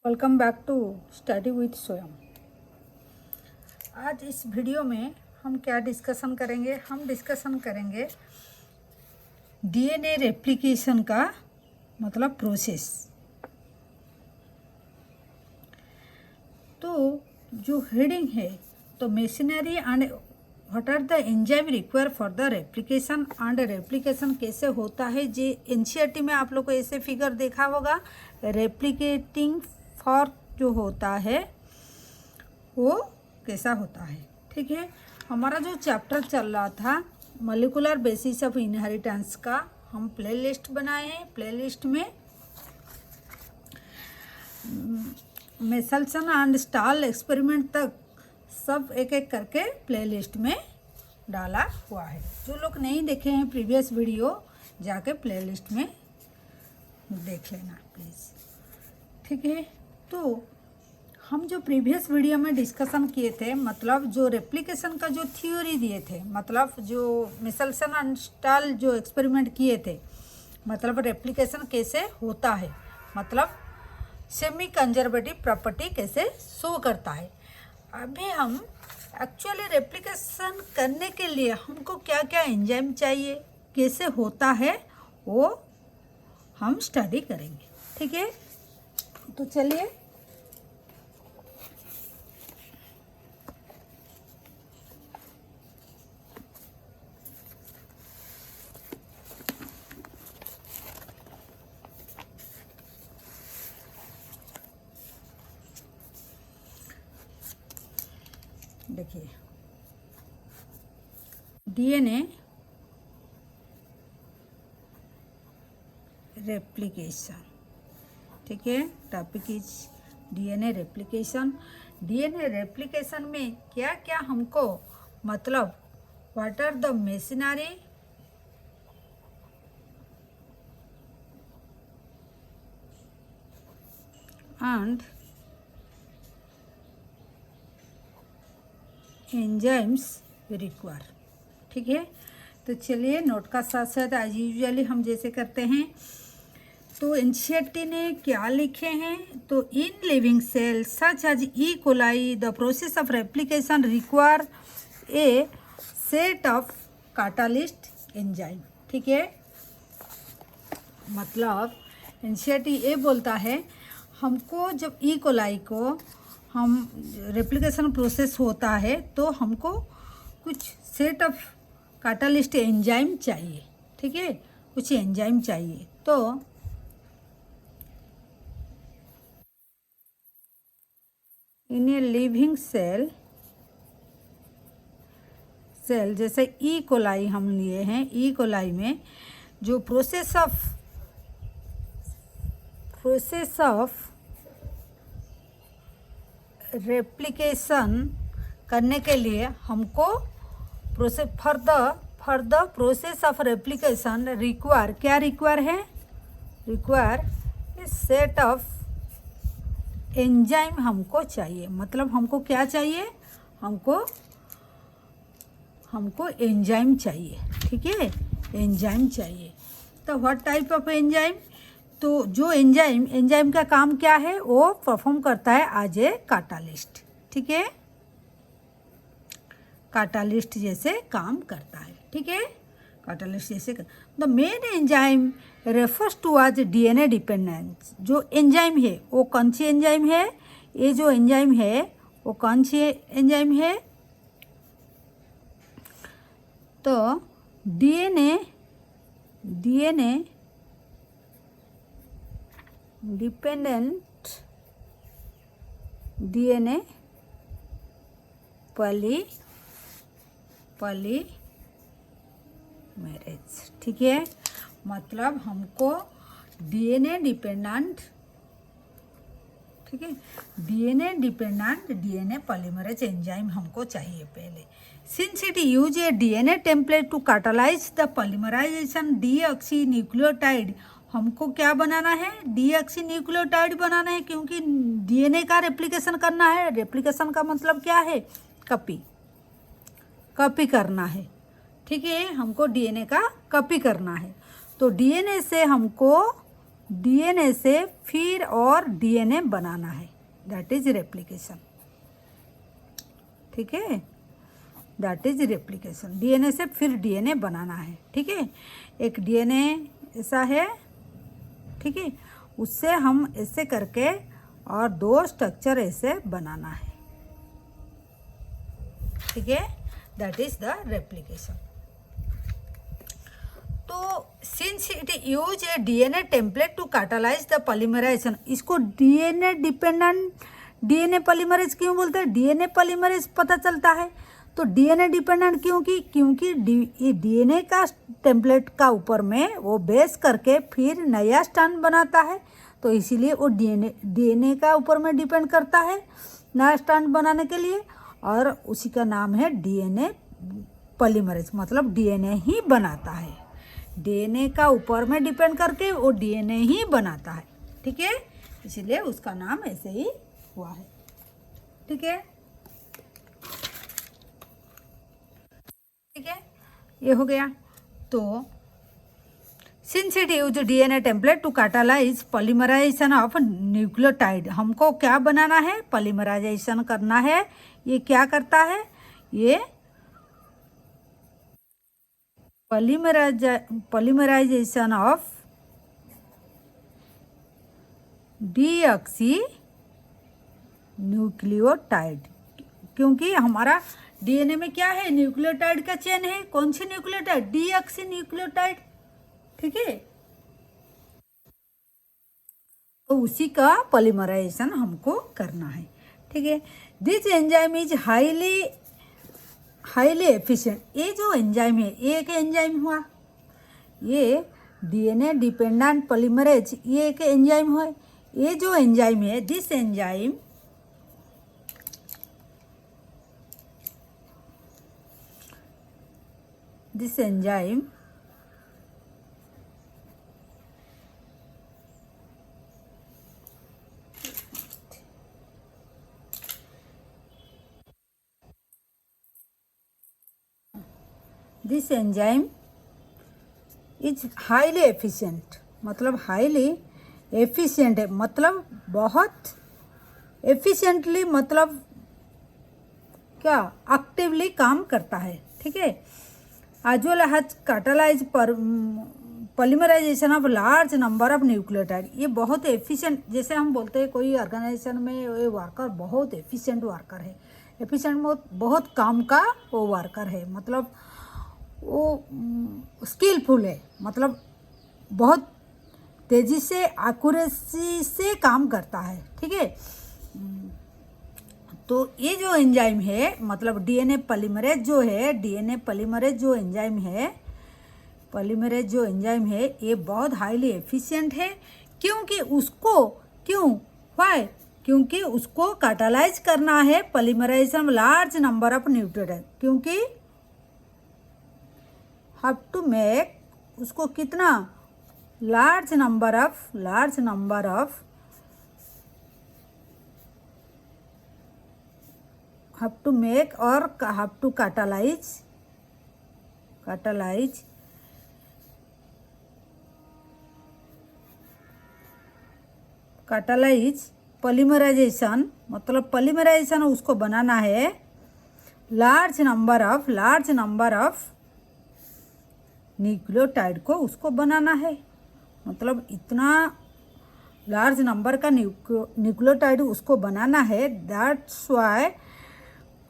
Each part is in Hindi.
Welcome back to study with Swayam. आज इस वीडियो में हम क्या डिस्कशन करेंगे? हम डिस्कशन करेंगे डीएनए रेप्लिकेशन का मतलब प्रोसेस। तो जो हेडिंग है तो machinery and what are the enzyme require for the replication and replication कैसे होता है। जे एनसीईआरटी में आप लोग को ऐसे फिगर देखा होगा। रेप्लिकेटिंग फॉर जो होता है वो कैसा होता है, ठीक है। हमारा जो चैप्टर चल रहा था मॉलिक्यूलर बेसिस ऑफ इनहेरिटेंस का, हम प्लेलिस्ट बनाए हैं। प्लेलिस्ट में मेसल्सन एंड स्टाल एक्सपेरिमेंट तक सब एक एक करके प्लेलिस्ट में डाला हुआ है। जो लोग नहीं देखे हैं प्रीवियस वीडियो जाके प्लेलिस्ट में देख लेना प्लीज़, ठीक है। तो हम जो प्रीवियस वीडियो में डिस्कशन किए थे, मतलब जो रेप्लिकेशन का जो थ्योरी दिए थे, मतलब जो मेसल्सन एंड स्टाल जो एक्सपेरिमेंट किए थे, मतलब रेप्लिकेशन कैसे होता है, मतलब सेमी कंजर्वेटिव प्रॉपर्टी कैसे शो करता है। अभी हम एक्चुअली रेप्लिकेशन करने के लिए हमको क्या क्या एंजाइम चाहिए, कैसे होता है, वो हम स्टडी करेंगे, ठीक है। तो चलिए देखिए, डीएनए रेप्लिकेशन, ठीक है। Topic is DNA replication. DNA replication में क्या क्या हमको, मतलब what are the machinery and enzymes require, ठीक है। तो चलिए नोट का साथ साथ एज यूजुअली हम जैसे करते हैं। तो एनसीईआरटी ने क्या लिखे हैं? तो in living cell such as E coli the process of replication require a set of catalyst enzyme, ठीक है। मतलब एनसीईआरटी ये बोलता है हमको जब ई कोलाई को हम रेप्लिकेशन प्रोसेस होता है तो हमको कुछ सेट ऑफ कैटालिस्ट एंजाइम चाहिए, ठीक है। कुछ एंजाइम चाहिए। तो इन ए लिविंग सेल जैसे ई कोलाई हम लिए हैं, ई कोलाई में जो प्रोसेस ऑफ रेप्लिकेशन करने के लिए हमको process for the process of replication require, क्या रिक्वायर है? Require a set of enzyme हमको चाहिए। मतलब हमको क्या चाहिए? हमको एंजाइम चाहिए, ठीक है। एंजाइम चाहिए। तो व्हाट टाइप ऑफ एंजाइम? तो जो एंजाइम का काम क्या है? वो परफॉर्म करता है एज ए कैटालिस्ट, ठीक है। कैटालिस्ट जैसे काम करता है, ठीक है। कैटालिस्ट जैसे the main enzyme refers to as DNA dependence. जो एंजाइम है वो कौन सी एंजाइम है? ये जो एंजाइम है वो कौन सी एंजाइम है? तो डीएनए डिपेंडेंट डीएनए पॉलीमेरेज, ठीक है। मतलब हमको डीएनए डिपेंडेंट, ठीक है, डीएनए पॉलीमरेज एंजाइम हमको चाहिए पहले। Since it use a DNA template to catalyse the polymerisation deoxynucleotide, हमको क्या बनाना है? डीऑक्सी न्यूक्लियोटाइड बनाना है, क्योंकि डीएनए का रेप्लिकेशन करना है। रेप्लिकेशन का मतलब क्या है? कॉपी करना है, ठीक है। हमको डीएनए का कॉपी करना है। तो डीएनए से हमको डीएनए से फिर और डीएनए बनाना है, दैट इज रेप्लिकेशन। ठीक है, दैट इज रेप्लिकेशन। डीएनए से फिर डीएनए बनाना है। ठीक है, एक डीएनए ऐसा है, ठीक है, उससे हम ऐसे करके और 2 स्ट्रक्चर ऐसे बनाना है। ठीक है, दैट इज द रेप्लिकेशन। तो since it use a DNA template to catalyse the polymerisation, इसको डीएनए डिपेंडेंट डीएनए पॉलीमरेज क्यों बोलते हैं? डीएनए पॉलीमरेज पता चलता है तो डीएनए डिपेंडेंट क्योंकि डीएनए का टेम्पलेट का ऊपर में वो बेस करके फिर नया स्ट्रैंड बनाता है, तो इसीलिए वो डीएनए का ऊपर में डिपेंड करता है नया स्ट्रैंड बनाने के लिए, और उसी का नाम है डीएनए पॉलीमरेज, मतलब डीएनए ही बनाता है। डीएनए का ऊपर में डिपेंड करके वो डीएनए ही बनाता है। ठीक है, इसीलिए उसका नाम ऐसे ही हुआ है। ठीक है, ठीक है, ये हो गया। तो since it use DNA template to catalyse polymerisation of nucleotide, हमको क्या बनाना है? पॉलीमराइजेशन करना है। ये क्या करता है? ये पॉलीमराइजेशन ऑफ डीऑक्सी न्यूक्लियोटाइड, क्योंकि हमारा डीएनए में क्या है? न्यूक्लियोटाइड का चेन है। कौन सी न्यूक्लियोटाइड? Deoxy nucleotide. ठीक है, तो उसी का पॉलीमराइजेशन हमको करना है। ठीक है, this enzyme is highly efficient. ये जो एंजाइम है, ये एक एंजाइम हुआ, ये डीएनए डिपेंडेंट पॉलीमरेज, ये एक एंजाइम हुआ। ये जो एंजाइम है, this enzyme this enzyme is highly efficient, मतलब हाईली एफिशिएंट है, मतलब बहुत एफिशिएंटली, मतलब क्या एक्टिवली काम करता है। ठीक है, as well as catalyze polymerisation of large number of nucleotide. ये बहुत एफिशिएंट, जैसे हम बोलते हैं कोई ऑर्गेनाइजेशन में ये वर्कर बहुत एफिशिएंट वर्कर है, एफिशिएंट बहुत काम का वो वर्कर है, मतलब वो स्किलफुल है, मतलब बहुत तेज़ी से एक्यूरेसी से काम करता है। ठीक है, तो ये जो एंजाइम है, मतलब डीएनए पॉलीमरेज जो है, डीएनए पॉलीमरेज जो एंजाइम है, पॉलीमरेज जो एंजाइम है, ये बहुत हाईली एफिशिएंट है, क्योंकि क्योंकि उसको कैटालाइज करना है polymerisation large number of nucleotide, क्योंकि हैव टू मेक उसको कितना large number of have to make or have to catalyze polymerisation, मतलब पॉलीमराइजेशन उसको बनाना है लार्ज नंबर ऑफ न्यूक्लियोटाइड को उसको बनाना है, मतलब इतना लार्ज नंबर का न्यूक्लियोटाइड उसको बनाना है, दैट्स वाई।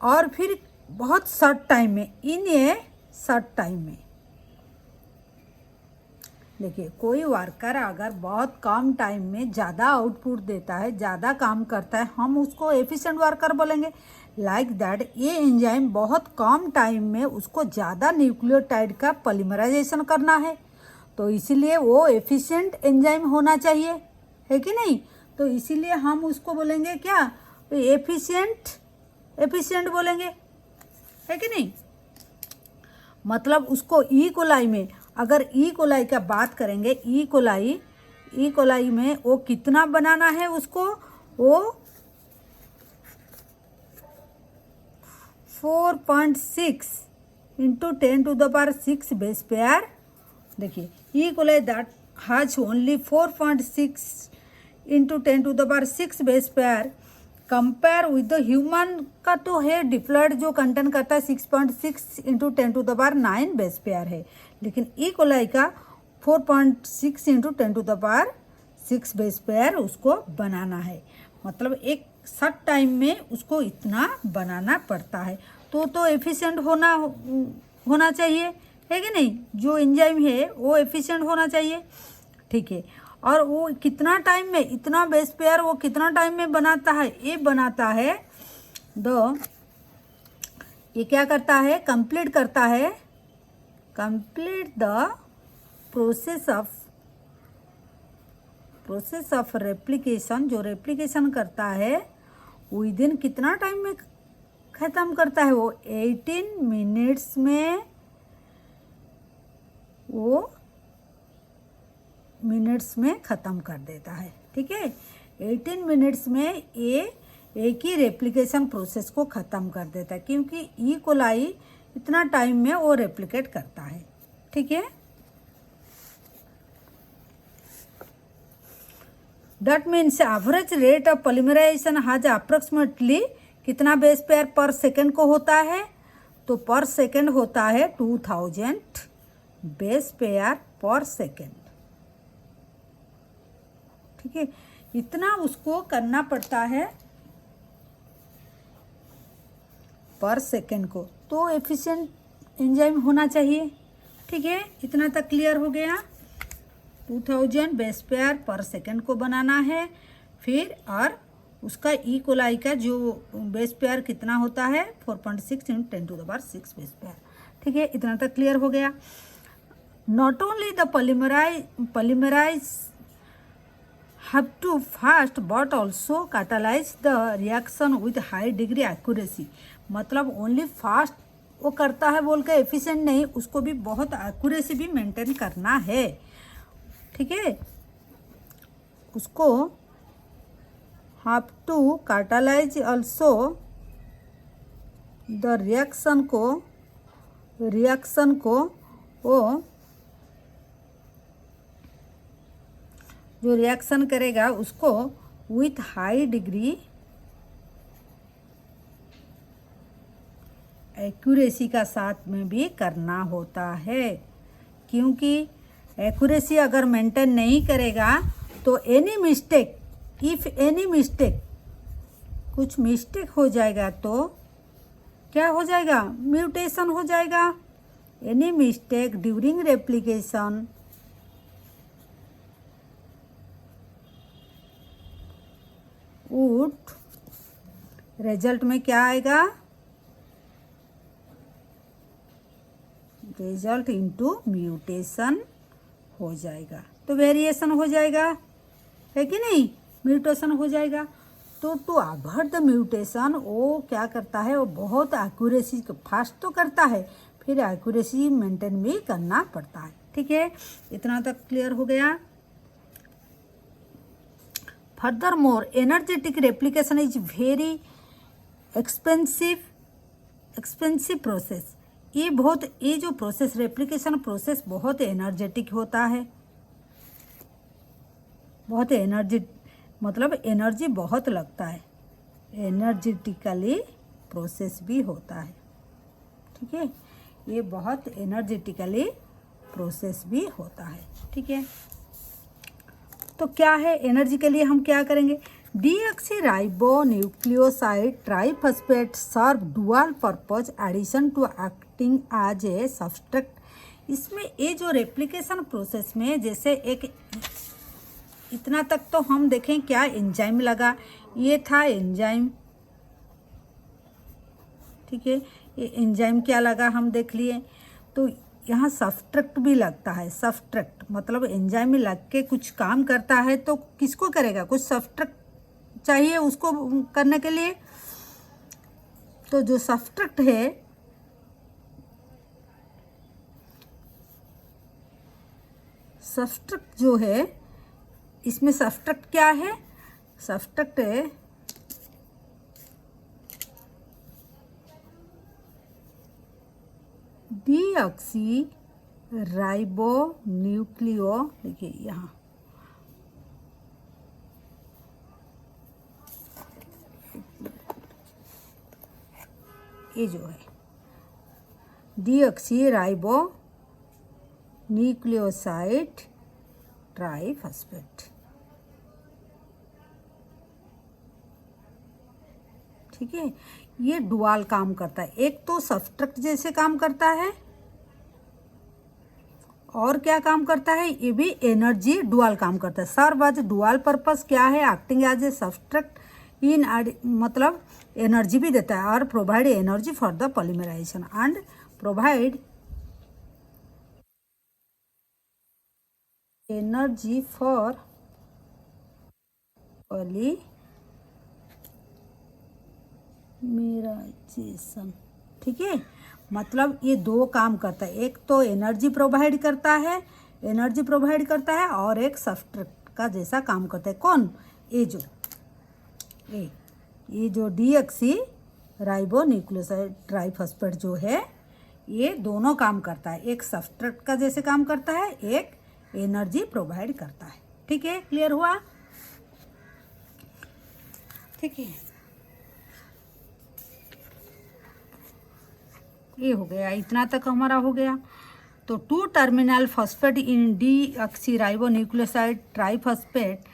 और फिर बहुत शॉर्ट टाइम में, इन ए शॉर्ट टाइम में, देखिए कोई वर्कर अगर बहुत कम टाइम में ज़्यादा आउटपुट देता है, ज़्यादा काम करता है, हम उसको एफिशिएंट वर्कर बोलेंगे। लाइक दैट ये एंजाइम बहुत कम टाइम में उसको ज़्यादा न्यूक्लियोटाइड का पॉलीमराइजेशन करना है, तो इसीलिए वो एफिशिएंट एंजाइम होना चाहिए, है कि नहीं? तो इसीलिए हम उसको बोलेंगे क्या? एफिशिएंट बोलेंगे, है कि नहीं? मतलब उसको ई कोलाई में, अगर ई कोलाई का बात करेंगे, ई कोलाई में वो कितना बनाना है उसको? वो 4.6 × 10⁶ बेस पेयर। देखिए E coli that has only 4.6 into 10⁻6 base pair compare with the human का तो है डिप्लॉयड जो कंटेंट करता है 6.6 इंटू 10⁹ बेस पेयर है, लेकिन ई कोलाई का 4.6 इंटू 10⁻6 बेस पेयर उसको बनाना है। मतलब एक शॉर्ट टाइम में उसको इतना बनाना पड़ता है। तो एफिशिएंट होना चाहिए, है कि नहीं। जो एंजाइम है वो एफिशिएंट होना चाहिए, ठीक है। और वो कितना टाइम में, इतना बेस पेयर वो कितना टाइम में बनाता है, ये बनाता है ये क्या करता है, कंप्लीट करता है, complete the process of replication. जो रेप्लिकेशन करता है विद इन कितना टाइम में ख़त्म करता है, वो 18 मिनट्स में, वो मिनट्स में ख़त्म कर देता है, ठीक है। 18 मिनट्स में ये एक ही रेप्लिकेशन प्रोसेस को ख़त्म कर देता है, क्योंकि ई कोलाई इतना टाइम में वो रेप्लिकेट करता है, ठीक है। That means average rate of polymerisation has approximately कितना बेस पेयर पर सेकेंड को होता है, तो पर सेकेंड होता है 2000 बेस पेयर पर सेकेंड, ठीक है। इतना उसको करना पड़ता है पर सेकेंड को, तो एफिशिएंट एंजाइम होना चाहिए, ठीक है। इतना तक क्लियर हो गया। 2000 बेस पेयर पर सेकेंड को बनाना है, फिर और उसका ई कोलाई का जो बेस पेयर कितना होता है 4.6 इंटू 10⁻6 बेस पेयर, ठीक है। इतना तक क्लियर हो गया। Not only the polymerise have to fast but also catalyze the reaction with high degree accuracy। मतलब ओनली फास्ट वो करता है बोल के एफिशिएंट नहीं, उसको भी बहुत एक्यूरेसी भी मेंटेन करना है, ठीक है। उसको have to catalyze also the reaction को वो जो रिएक्शन करेगा उसको विथ हाई डिग्री एक्यूरेसी का साथ में भी करना होता है, क्योंकि एक्यूरेसी अगर मेंटेन नहीं करेगा तो any mistake, if any mistake, कुछ मिस्टेक हो जाएगा तो क्या हो जाएगा, म्यूटेशन हो जाएगा। Any mistake during replication would result में क्या आएगा, रिजल्ट इनटू म्यूटेशन हो जाएगा, तो वेरिएशन हो जाएगा, है कि नहीं, म्यूटेशन हो जाएगा। तो टू अवॉइड द म्यूटेशन वो क्या करता है, वो बहुत एक्यूरेसी फास्ट तो करता है, फिर एक्यूरेसी मेंटेन भी करना पड़ता है, ठीक है। इतना तक क्लियर हो गया। Furthermore energetic replication is very expensive process. ये जो प्रोसेस रेप्लिकेशन प्रोसेस बहुत एनर्जेटिक होता है, बहुत एनर्जी मतलब एनर्जी बहुत लगता है, एनर्जेटिकली प्रोसेस भी होता है, ठीक है। ये बहुत एनर्जेटिकली प्रोसेस भी होता है, ठीक है। तो क्या है एनर्जी के लिए हम क्या करेंगे, deoxyribonucleoside triphosphate serve dual purpose addition to acting as a substrate. इसमें ये जो रेप्लिकेशन प्रोसेस में जैसे एक इतना तक तो हम देखें क्या एंजाइम लगा, ये था एंजाइम, ठीक है। ये एंजाइम क्या लगा हम देख लिए। तो यहाँ सब्सट्रैक्ट भी लगता है, सब्सट्रैक्ट मतलब एंजाइम में लग के कुछ काम करता है, तो किसको करेगा, कुछ सब्सट्रैक्ट चाहिए उसको करने के लिए। तो जो सब्सट्रैक्ट है सब्सट्रैक्ट जो है इसमें सब्सट्रैक्ट क्या है, सब्सट्रैक्ट है डीऑक्सी राइबो न्यूक्लियो, देखिए यहाँ ये जो है डीऑक्सी राइबो न्यूक्लियोसाइड ट्राइफॉस्फेट, ठीक है। ये डुअल काम करता है, एक तो सब्सट्रैक्ट जैसे काम करता है और क्या काम करता है, ये भी एनर्जी डुअल काम करता है। सर्व एज डुअल पर्पस क्या है, acting as a substrate in मतलब एनर्जी भी देता है और provide energy for the polymerisation and provide energy for polymerisation, ठीक है। मतलब ये दो काम करता है, एक तो एनर्जी प्रोवाइड करता है और एक सब्सट्रैक्ट का जैसा काम करता है। कौन, ये जो डीऑक्सी राइबो न्यूक्लियोसाइड ट्राइफॉस्फेट जो है, ये दोनों काम करता है, एक सब्सट्रैक्ट का जैसे काम करता है, एक एनर्जी प्रोवाइड करता है, ठीक है। क्लियर हुआ, ठीक है। ये हो गया, इतना तक हमारा हो गया। तो 2 terminal phosphate in deoxyribonucleoside triphosphate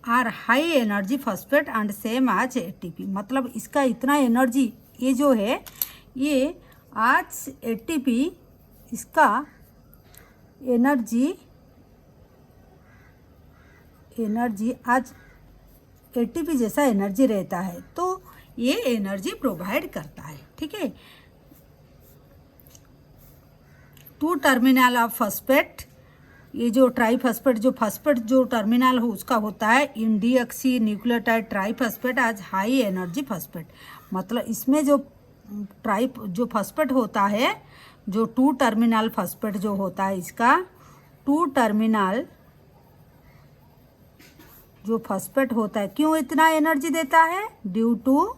are high energy phosphate and same as ATP. मतलब इसका इतना एनर्जी, ये जो है ये आज एटीपी, इसका एनर्जी आज एटीपी जैसा एनर्जी रहता है, तो ये एनर्जी प्रोवाइड करता है, ठीक है। 2 टर्मिनल ऑफ फॉस्फेट, ये जो ट्राइफॉस्फेट जो फॉस्फेट जो टर्मिनल हो उसका होता है इन डीऑक्सी न्यूक्लियोटाइड ट्राइफॉस्फेट आज हाई एनर्जी फॉस्फेट। मतलब इसमें जो फॉस्फेट होता है, जो 2 टर्मिनल फॉस्फेट जो होता है, इसका 2 टर्मिनल जो फॉस्फेट होता है, क्यों इतना एनर्जी देता है, due to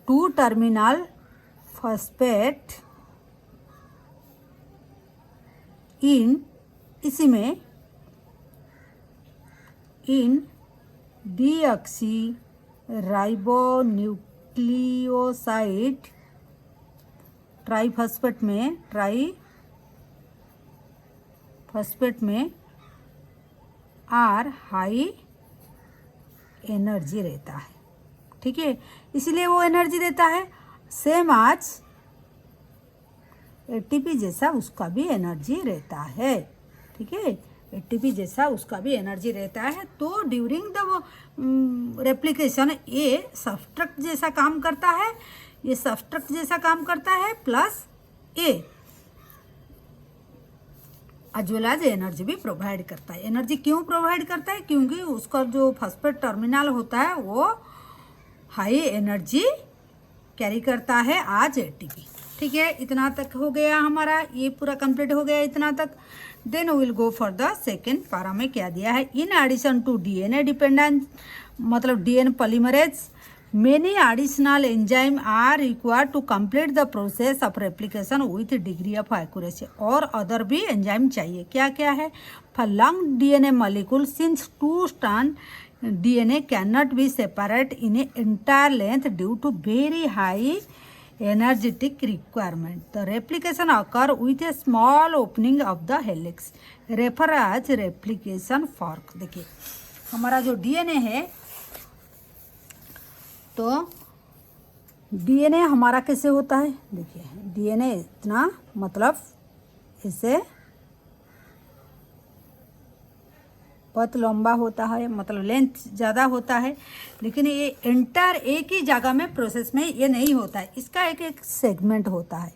2 terminal phosphate in deoxyribonucleoside triphosphate में आर हाई एनर्जी रहता है, ठीक है। इसलिए वो एनर्जी देता है, सेम आज एटीपी जैसा उसका भी एनर्जी रहता है, ठीक है। एटीपी जैसा उसका भी एनर्जी रहता है। तो ड्यूरिंग द रेप्लिकेशन ये सब्सट्रैक्ट जैसा काम करता है, प्लस ए एज वेल एज एनर्जी भी प्रोवाइड करता है। एनर्जी क्यों प्रोवाइड करता है, क्योंकि उसका जो फॉस्फेट टर्मिनल होता है वो हाई एनर्जी कैरी करता है आज एटीपी, ठीक है। इतना तक हो गया हमारा, ये पूरा कंप्लीट हो गया इतना तक। Then will go for the second para में क्या दिया है, in addition to DNA dependent मतलब DNA polymerase many additional enzyme are required to complete the process of replication with degree of accuracy. और अदर भी एंजाइम चाहिए, क्या क्या है, for long DNA molecule since 2 strand DNA cannot be separate in an entire length due to very high energetic requirement. The replication occur with a small opening of the helix, refer as replication fork। देखिए हमारा जो DNA है, तो DNA हमारा कैसे होता है, देखिए DNA इतना मतलब इसे बहुत लंबा होता है, मतलब लेंथ ज़्यादा होता है, लेकिन ये एंटायर एक ही जगह में प्रोसेस में ये नहीं होता है, इसका एक एक सेगमेंट होता है,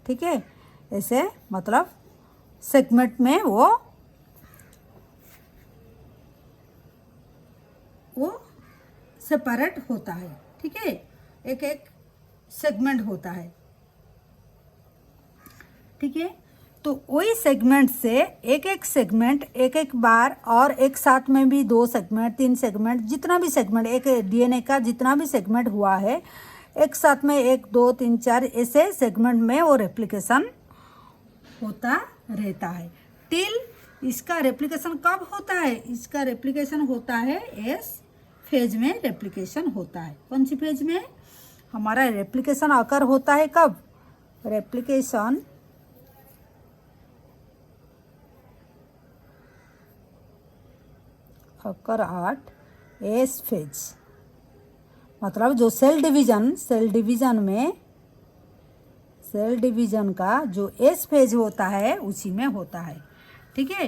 ठीक है। ऐसे मतलब सेगमेंट में वो सेपरेट होता है, ठीक है। एक एक सेगमेंट होता है, ठीक है। तो वही सेगमेंट से एक एक सेगमेंट एक एक बार और एक साथ में भी 2 सेगमेंट 3 सेगमेंट जितना भी सेगमेंट एक डीएनए का जितना भी सेगमेंट हुआ है, एक साथ में 1 2 3 4 ऐसे सेगमेंट में वो रेप्लिकेशन होता रहता है। टिल इसका रेप्लिकेशन कब होता है? इसका रेप्लिकेशन होता है एस फेज में रेप्लिकेशन होता है। कौन सी फेज में हमारा रेप्लिकेशन अकर होता है? कब? Replication occur at S phase, मतलब जो सेल डिवीजन का जो एस फेज होता है उसी में होता है। ठीक है,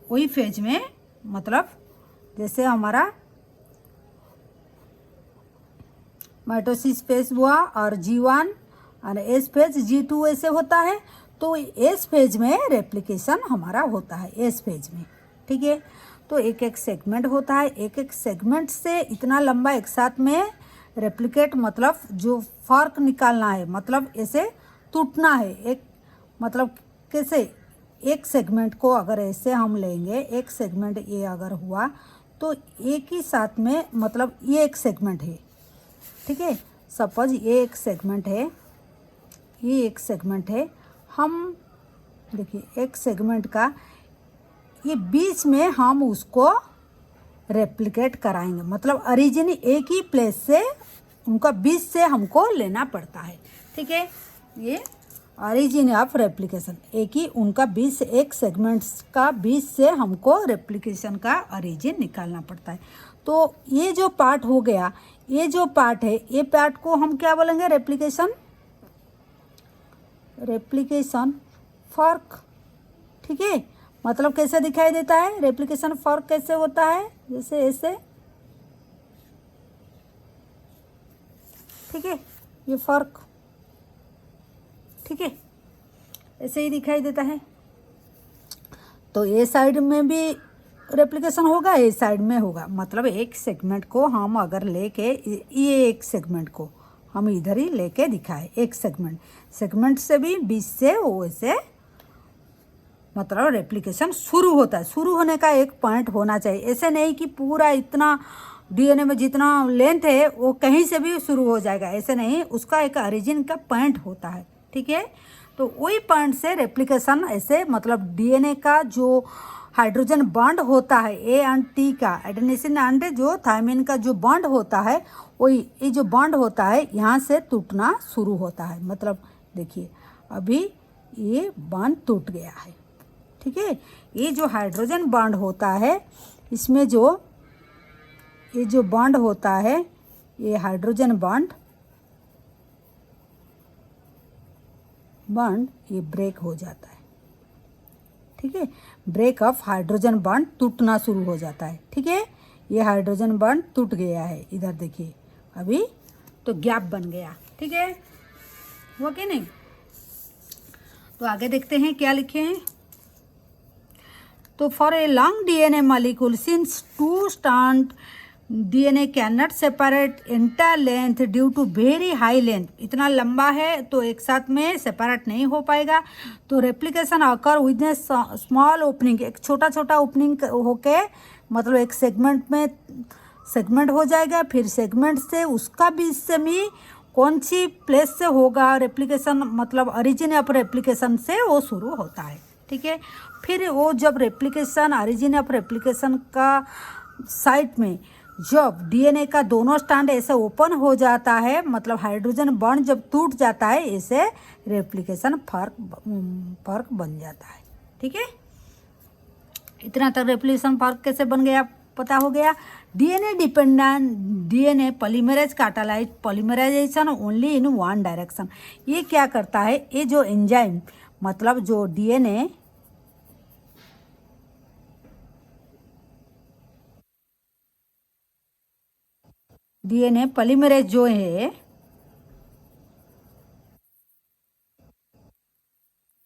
वही फेज में, मतलब जैसे हमारा माइटोसिस फेज हुआ और G1 और एस फेज G2 ऐसे होता है। तो एस फेज में रेप्लिकेशन हमारा होता है, एस फेज में। ठीक है, तो एक एक सेगमेंट होता है, एक एक सेगमेंट से इतना लंबा एक साथ में रेप्लिकेट, मतलब जो फर्क निकालना है, मतलब ऐसे टूटना है। एक मतलब कैसे, एक सेगमेंट को अगर ऐसे हम लेंगे, एक सेगमेंट ये अगर हुआ तो एक ही साथ में, मतलब ये एक सेगमेंट है। ठीक है, सपोज ये एक सेगमेंट है, ये एक सेगमेंट है। हम देखिए एक सेगमेंट का ये बीच में हम उसको रेप्लिकेट कराएंगे, मतलब ओरिजिन एक ही प्लेस से उनका बीच से हमको लेना पड़ता है। ठीक है, ये ओरिजिन ऑफ रेप्लिकेशन, एक ही उनका बीच से, एक सेगमेंट्स का बीच से हमको रेप्लिकेशन का ओरिजिन निकालना पड़ता है। तो ये जो पार्ट हो गया, ये जो पार्ट है, ये पार्ट को हम क्या बोलेंगे? रेप्लिकेशन फर्क। ठीक है, मतलब कैसे दिखाई देता है? रेप्लिकेशन फर्क कैसे होता है? जैसे ऐसे, ठीक है, ये फर्क, ठीक है, ऐसे ही दिखाई देता है। तो ये साइड में भी रेप्लिकेशन होगा, ये साइड में होगा, मतलब एक सेगमेंट को हम अगर लेके, ये एक सेगमेंट को हम इधर ही लेके दिखाए, एक सेगमेंट से भी बीच से वो ऐसे, मतलब रेप्लिकेशन शुरू होता है। शुरू होने का एक पॉइंट होना चाहिए, ऐसे नहीं कि पूरा इतना डीएनए में जितना लेंथ है वो कहीं से भी शुरू हो जाएगा, ऐसे नहीं, उसका एक ओरिजिन का पॉइंट होता है। ठीक है, तो वही पॉइंट से रेप्लिकेशन ऐसे, मतलब डीएनए का जो हाइड्रोजन बॉन्ड होता है, ए एंड टी का, एडेनिसिन एंड जो थायमिन का जो बॉन्ड होता है, वही ये जो बॉन्ड होता है यहाँ से टूटना शुरू होता है। मतलब देखिए अभी ये बॉन्ड टूट गया है। ठीक है, ये जो हाइड्रोजन बॉन्ड होता है, इसमें जो ये जो बॉन्ड होता है, ये हाइड्रोजन बॉन्ड ये ब्रेक हो जाता है। ठीक है, ब्रेक ऑफ हाइड्रोजन बॉन्ड टूटना शुरू हो जाता है। ठीक है, ये हाइड्रोजन बॉन्ड टूट गया है, इधर देखिए अभी तो गैप बन गया। ठीक है, हुआ कि नहीं? तो आगे देखते हैं क्या लिखे हैं। तो for a long DNA molecule, since two strand DNA can not separate entire length due to very high length, इतना लंबा है तो एक साथ में सेपरेट नहीं हो पाएगा। तो replication occur with A small opening, एक छोटा छोटा ओपनिंग होके, मतलब एक सेगमेंट में सेगमेंट हो जाएगा, फिर सेगमेंट से उसका बीच से भी कौन सी प्लेस से होगा रेप्लिकेशन, मतलब ओरिजिन ऑफ रेप्लिकेशन से वो शुरू होता है। ठीक है, फिर वो जब रेप्लिकेशन, ओरिजिन ऑफ रेप्लिकेशन का साइट में जब डीएनए का दोनों स्ट्रैंड ऐसे ओपन हो जाता है, मतलब हाइड्रोजन बॉन्ड जब टूट जाता है, ऐसे रेप्लिकेशन फर्क बन जाता है। ठीक है, इतना तक रेप्लिकेशन फर्क कैसे बन गया पता हो गया। DNA dependent DNA polymerase catalyse polymerisation only in one direction, ये क्या करता है? ये जो एंजाइम, मतलब जो डीएनए पॉलीमरेज जो है,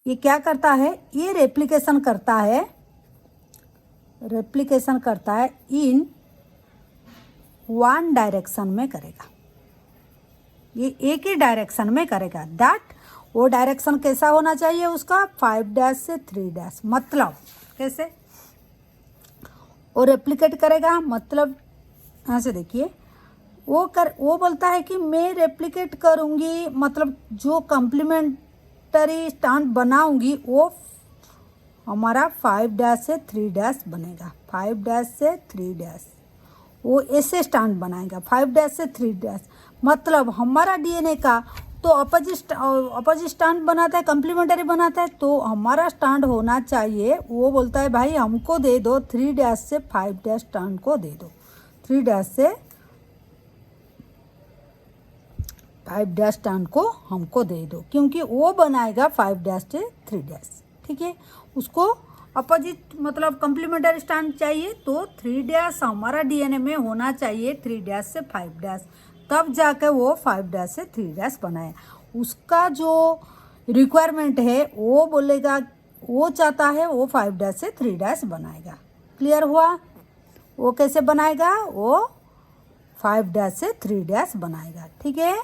ये क्या करता है? ये रेप्लिकेशन करता है इन वन डायरेक्शन में करेगा, ये एक ही डायरेक्शन में करेगा। दैट वो डायरेक्शन कैसा होना चाहिए उसका? 5' से 3', मतलब कैसे वो रेप्लिकेट करेगा, मतलब यहाँ से देखिए वो बोलता है कि मैं रेप्लिकेट करूँगी, मतलब जो कम्प्लीमेंटरी स्टैंड बनाऊँगी वो हमारा 5' से 3' बनेगा। 5' से 3' वो ऐसे स्टैंड बनाएगा। 5' से 3' मतलब हमारा डीएनए का तो अपोजिट स्टैंड बनाता है, कम्प्लीमेंटरी बनाता है, तो हमारा स्टैंड होना चाहिए। वो बोलता है भाई हमको दे दो 3' से 5' स्टैंड को दे दो, 3' से 5' स्टैंड को हमको दे दो, क्योंकि वो बनाएगा 5' से 3'। ठीक है, उसको अपोजिट मतलब कम्प्लीमेंटरी स्टैंड चाहिए, तो 3' हमारा डीएनए में होना चाहिए 3' से 5', तब जाकर वो 5' से 3' बनाए। उसका जो रिक्वायरमेंट है वो बोलेगा, वो चाहता है वो 5' से 3' बनाएगा। क्लियर हुआ? वो कैसे बनाएगा? वो 5' से 3' बनाएगा। ठीक है,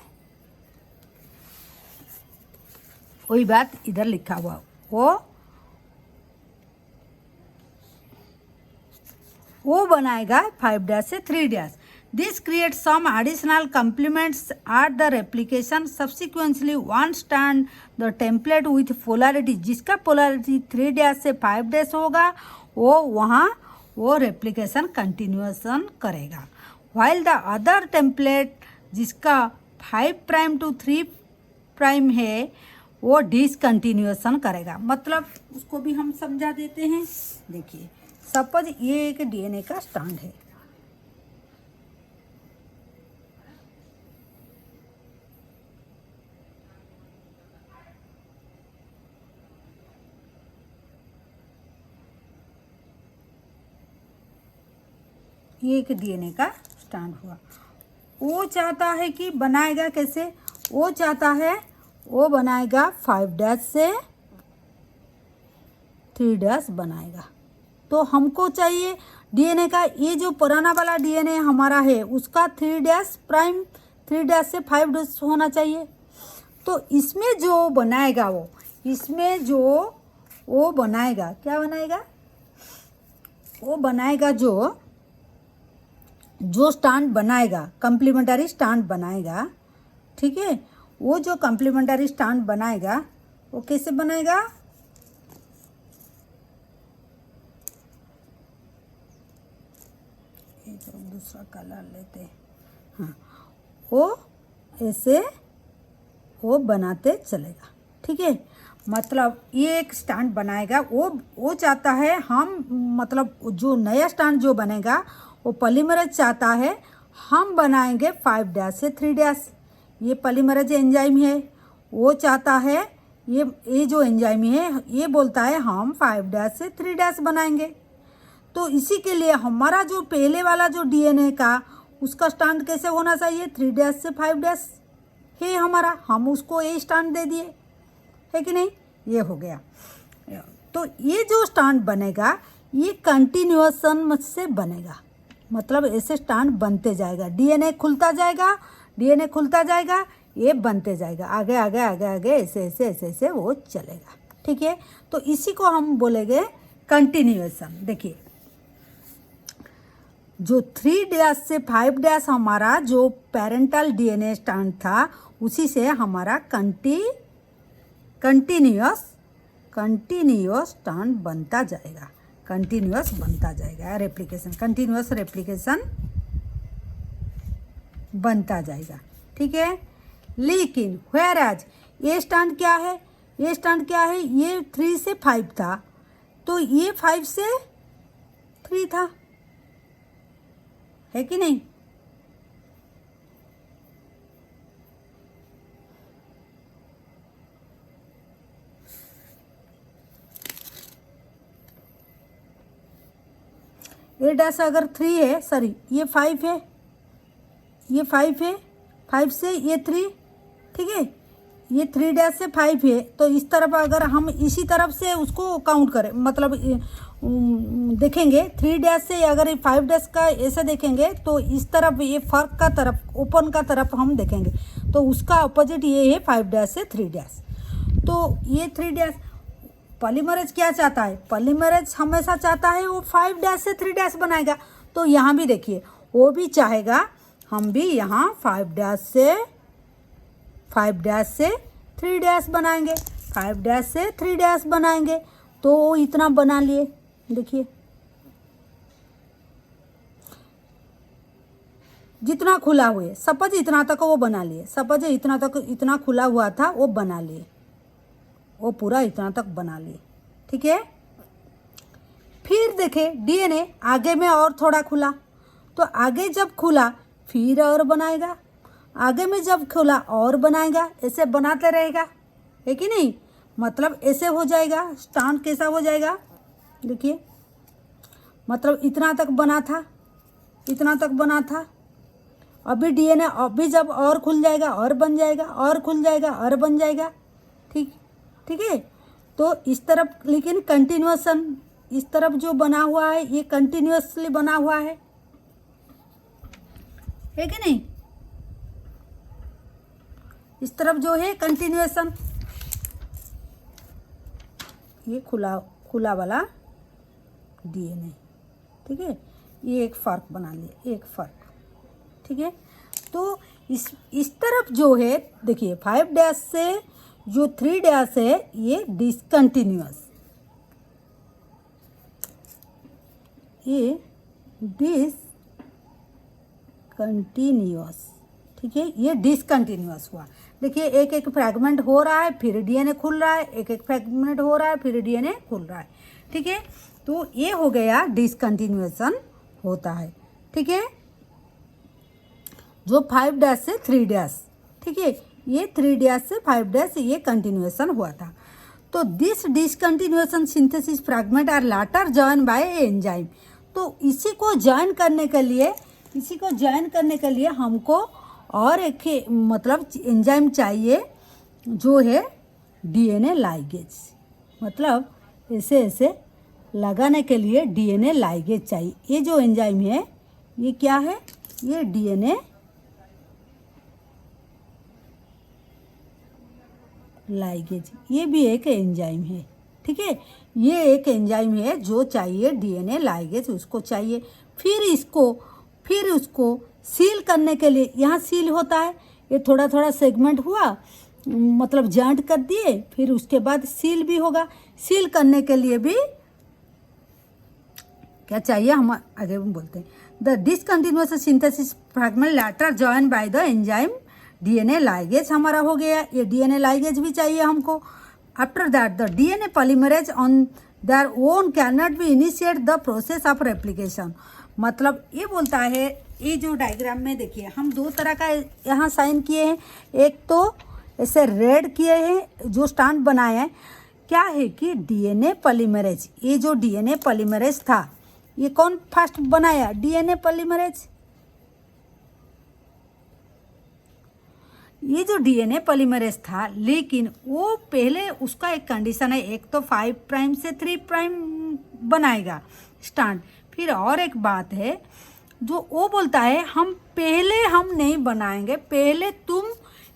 वही बात इधर लिखा हुआ, वो बनाएगा 5' से 3'। This create some additional complements at the replication subsequently one stand the template with polarity, जिसका पोलैरिटी 3' से 5' होगा वो वहाँ वो रेप्लिकेशन कंटिन्यूएशन करेगा। व्हाइल द अदर टेम्पलेट जिसका 5' to 3' है वो डिसकंटिन्यूएशन करेगा। मतलब उसको भी हम समझा देते हैं। देखिए, सपोज ये एक डीएनए का स्टैंड है, ये एक डीएनए का स्टैंड हुआ। वो चाहता है कि बनाएगा कैसे? वो चाहता है वो बनाएगा 5' से 3' बनाएगा। तो हमको चाहिए डीएनए का, ये जो पुराना वाला डीएनए हमारा है उसका 3' से 5' होना चाहिए। तो इसमें जो बनाएगा इसमें जो वो बनाएगा, क्या बनाएगा? वो बनाएगा जो स्टैंड बनाएगा, कम्प्लीमेंटरी स्टैंड बनाएगा। ठीक है, वो जो कम्प्लीमेंटरी स्टैंड बनाएगा वो कैसे बनाएगा? एक दूसरा कलर लेते हैं। हाँ, वो ऐसे वो बनाते चलेगा। ठीक है, मतलब ये एक स्टैंड बनाएगा। वो चाहता है हम, मतलब जो नया स्टैंड जो बनेगा वो पॉलीमरेज चाहता है हम बनाएंगे 5' से 3'। ये पॉलीमरेज एंजाइम है, वो चाहता है ये जो एंजाइम है ये बोलता है हम 5' से 3' बनाएंगे। तो इसी के लिए हमारा जो पहले वाला जो डीएनए का उसका स्टैंड कैसे होना चाहिए? 3' से 5' है हमारा, हम उसको ये स्टैंड दे दिए, है कि नहीं? ये हो गया। तो ये जो स्टैंड बनेगा ये कंटिन्यूएशन से बनेगा, मतलब ऐसे स्टैंड बनते जाएगा। डीएनए खुलता जाएगा, ये बनते जाएगा, आगे आगे आगे आगे ऐसे वो चलेगा। ठीक है, तो इसी को हम बोलेंगे कंटिन्यूएशन। देखिए, जो 3' से 5' हमारा जो पेरेंटल डीएनए स्टैंड था उसी से हमारा कंटिन्यूअस स्टैंड बनता जाएगा, कंटिन्यूअस बनता जाएगा। रेप्लिकेशन, कंटिन्यूअस रेप्लिकेशन बनता जाएगा। ठीक है, लेकिन व्हेयरएज ये स्टैंड क्या है? ये 3 से 5 था, तो ये 5 से 3 था, है कि नहीं? ये डैश अगर 3 है, सॉरी ये 5 है, ये 5 है, 5 से ये 3, ठीक है, ये 3' से 5 है। तो इस तरफ अगर हम इसी तरफ से उसको काउंट करें, मतलब देखेंगे 3' से अगर 5' का ऐसे देखेंगे तो इस तरफ ये फर्क का तरफ, ओपन का तरफ हम देखेंगे तो उसका अपोजिट ये है 5' से 3'। तो ये 3' पॉलीमरेज क्या चाहता है? पॉलीमरेज हमेशा चाहता है वो 5' से 3' बनाएगा। तो यहाँ भी देखिए वो भी चाहेगा हम भी यहाँ 5' से 3' बनाएंगे, 5' से 3' बनाएंगे। तो इतना बना लिए, देखिए जितना खुला हुए, सपोज इतना तक वो बना लिए, सपोज इतना तक इतना खुला हुआ था वो बना लिए, वो पूरा इतना तक बना लिए, ठीक है। फिर देखे डीएनए आगे में और थोड़ा खुला, तो आगे जब खुला फिर और बनाएगा, आगे में जब खुला और बनाएगा, ऐसे बनाते रहेगा, है कि नहीं। मतलब ऐसे हो जाएगा, स्ट्रैंड कैसा हो जाएगा, देखिए मतलब इतना तक बना था, इतना तक बना था। अभी डीएनए अभी जब और खुल जाएगा और बन जाएगा, और खुल जाएगा और बन जाएगा, ठीक ठीक है। तो इस तरफ लेकिन कंटिन्यूएशन, इस तरफ जो बना हुआ है ये कंटिन्यूअसली बना हुआ है कि नहीं। इस तरफ जो है कंटिन्यूएशन, ये खुला खुला वाला डीएनए, ठीक है। ये एक फर्क बना लिए, एक फर्क, ठीक है। तो इस तरफ जो है देखिए 5' से जो 3' है ये डिसकंटिन्यूअस, ये डिसकंटिन्यूअस, ठीक है। ये डिसकंटिन्यूअस हुआ, देखिए एक एक फ्रैगमेंट हो रहा है, फिर डीएनए खुल रहा है, एक एक फ्रैगमेंट हो रहा है, फिर डीएनए खुल रहा है, ठीक है। तो ये हो गया डिसकंटिन्यूएशन होता है, ठीक है। जो 5' से 3', ठीक है, ये 3' से 5' ये कंटिन्यूएशन हुआ था। तो this discontinuation synthesis fragment are later join by enzyme. तो इसी को ज्वाइन करने के लिए हमको और एक मतलब एंजाइम चाहिए जो है डीएनए लाइगेज, मतलब ऐसे ऐसे लगाने के लिए डीएनए लाइगेज चाहिए। ये जो एंजाइम है ये क्या है, ये डीएनए लाइगेज, ये भी एक एंजाइम है, ठीक है। ये एक एंजाइम है जो चाहिए डीएनए लाइगेज, उसको चाहिए। फिर उसको सील करने के लिए, यहाँ सील होता है, ये थोड़ा थोड़ा सेगमेंट हुआ, मतलब जॉइंट कर दिए, फिर उसके बाद सील भी होगा। सील करने के लिए भी क्या चाहिए, हम आगे बोलते हैं the discontinuous synthesis fragment later join by the enzyme DNA ligase हमारा हो गया। ये डीएनए लाइगेज भी चाहिए हमको। After that the DNA polymerase on their own can not be initiate the process of replication. मतलब ये बोलता है, ये जो डायग्राम में देखिए हम दो तरह का यहाँ साइन किए हैं, एक तो ऐसे रेड किए हैं जो स्टैंड बनाए हैं, क्या है कि डीएनए पॉलीमरेज, ये जो डीएनए पॉलीमरेज था ये कौन फर्स्ट बनाया, डीएनए पॉलीमरेज। ये जो डीएनए पॉलीमरेज था, लेकिन वो पहले उसका एक कंडीशन है, एक तो 5' से 3' बनाएगा स्टैंड। फिर और एक बात है जो वो बोलता है हम नहीं बनाएंगे, पहले तुम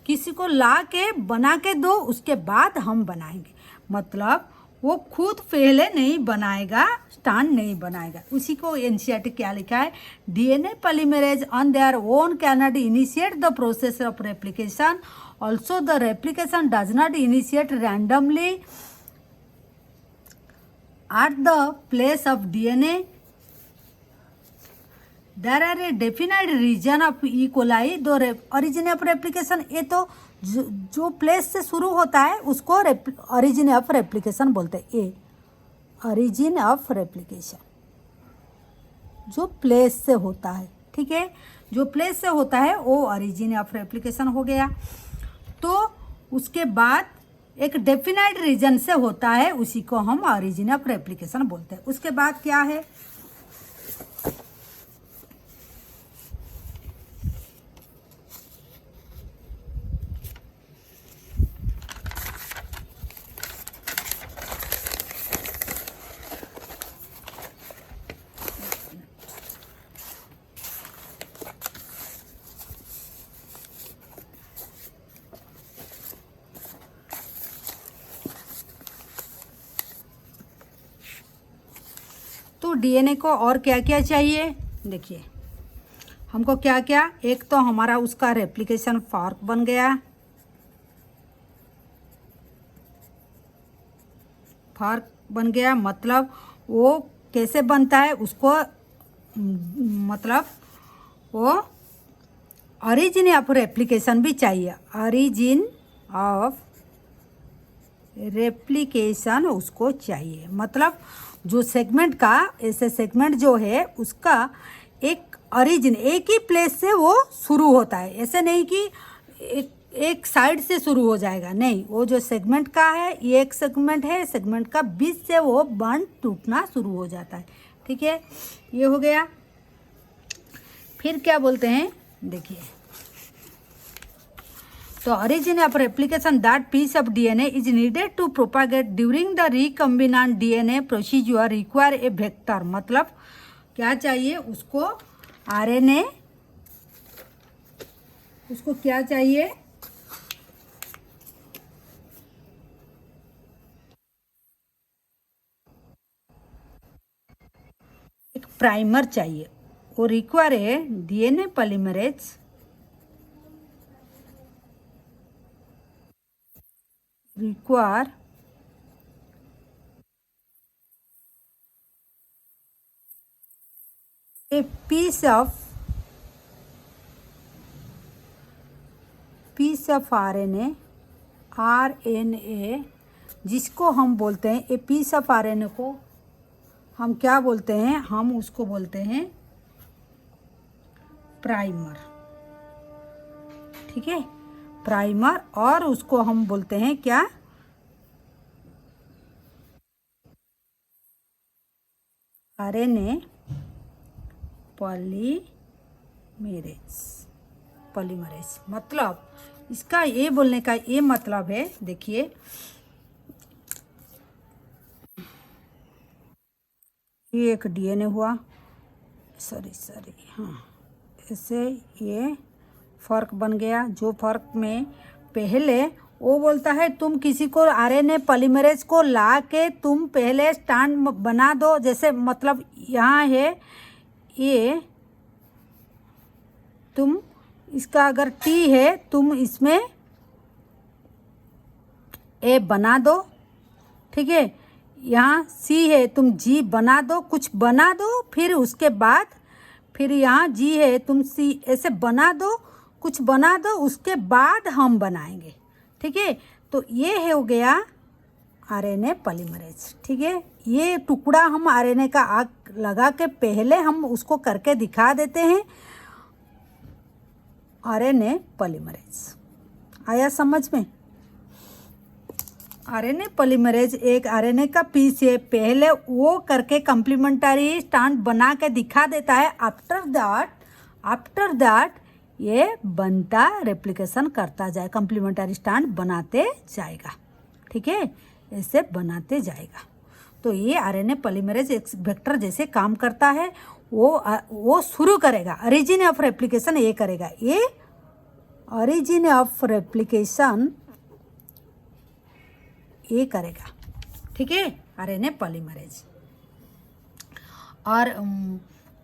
किसी को ला के बना के दो, उसके बाद हम बनाएंगे। मतलब वो खुद पहले नहीं बनाएगा, स्टैंड नहीं बनाएगा। उसी को एनसीईआरटी क्या लिखा है, DNA polymerase on their own can not initiate the process of replication, also the replication does not initiate randomly at the place of DNA. There are a definite region of E coli दो ओरिजिन ऑफ रेप्लिकेशन। ये तो जो प्लेस से शुरू होता है उसको ओरिजिन ऑफ रेप्लिकेशन बोलते हैं। ए ओरिजिन ऑफ रेप्लिकेशन जो प्लेस से होता है, ठीक है, जो प्लेस से होता है वो ओरिजिन ऑफ रेप्लिकेशन हो गया। तो उसके बाद एक डेफिनाइट रीजन से होता है, उसी को हम ओरिजिन ऑफ रेप्लिकेशन बोलते हैं। उसके बाद क्या है, तो डीएनए को और क्या क्या चाहिए, देखिए हमको क्या क्या, एक तो हमारा उसका रेप्लिकेशन फॉर्क बन गया, फॉर्क बन गया, मतलब वो कैसे बनता है उसको, मतलब वो ऑरिजिन ऑफ रेप्लिकेशन भी चाहिए, ऑरिजिन ऑफ रेप्लिकेशन उसको चाहिए। मतलब जो सेगमेंट का, ऐसे सेगमेंट जो है उसका एक ऑरिजिन, एक ही प्लेस से वो शुरू होता है, ऐसे नहीं कि एक साइड से शुरू हो जाएगा, नहीं, वो जो सेगमेंट का है, ये एक सेगमेंट है, सेगमेंट का बीच से वो बंड टूटना शुरू हो जाता है। ठीक है, ये हो गया। फिर क्या बोलते हैं, देखिए, तो origin of replication, that piece of DNA is needed to propagate during the recombinant DNA procedure require a vector। मतलब क्या चाहिए उसको, RNA, उसको क्या चाहिए, एक प्राइमर चाहिए, वो रिक्वायर है DNA polymerase, require a piece of RNA, जिसको हम बोलते हैं, ए पीस ऑफ RNA को हम क्या बोलते हैं, हम उसको बोलते हैं प्राइमर। ठीक है, प्राइमर, और उसको हम बोलते हैं क्या, RNA पॉलीमरेज। मतलब इसका ये बोलने का ये मतलब है, देखिए, ये एक DNA हुआ, सॉरी, हाँ, ऐसे ये फर्क बन गया, जो फर्क में पहले वो बोलता है तुम किसी को RNA पॉलीमरेज को ला के तुम पहले स्टैंड बना दो, जैसे मतलब यहाँ है ये, तुम इसका अगर T है तुम इसमें A बना दो, ठीक है, यहाँ C है तुम G बना दो, कुछ बना दो, फिर उसके बाद फिर यहाँ G है तुम C, ऐसे बना दो, कुछ बना दो, उसके बाद हम बनाएंगे। ठीक है, तो ये हो गया RNA पॉलीमरेज। ठीक है, ये टुकड़ा हम RNA का आग लगा के पहले हम उसको करके दिखा देते हैं, RNA पॉलीमरेज। आया समझ में? RNA पॉलीमरेज एक RNA का पीस है, पहले वो करके कम्प्लीमेंट्री स्टैंड बना के दिखा देता है, आफ्टर दैट ये बनता, रेप्लिकेशन करता जाए, कम्प्लीमेंट्री स्टैंड बनाते जाएगा। ठीक है, ऐसे बनाते जाएगा। तो ये RNA पॉलीमरेज एक वेक्टर जैसे काम करता है, वो शुरू करेगा, ओरिजिन ऑफ रेप्लिकेशन ये करेगा, ये ओरिजिन ऑफ रेप्लिकेशन ये करेगा। ठीक है, RNA पॉलीमरेज।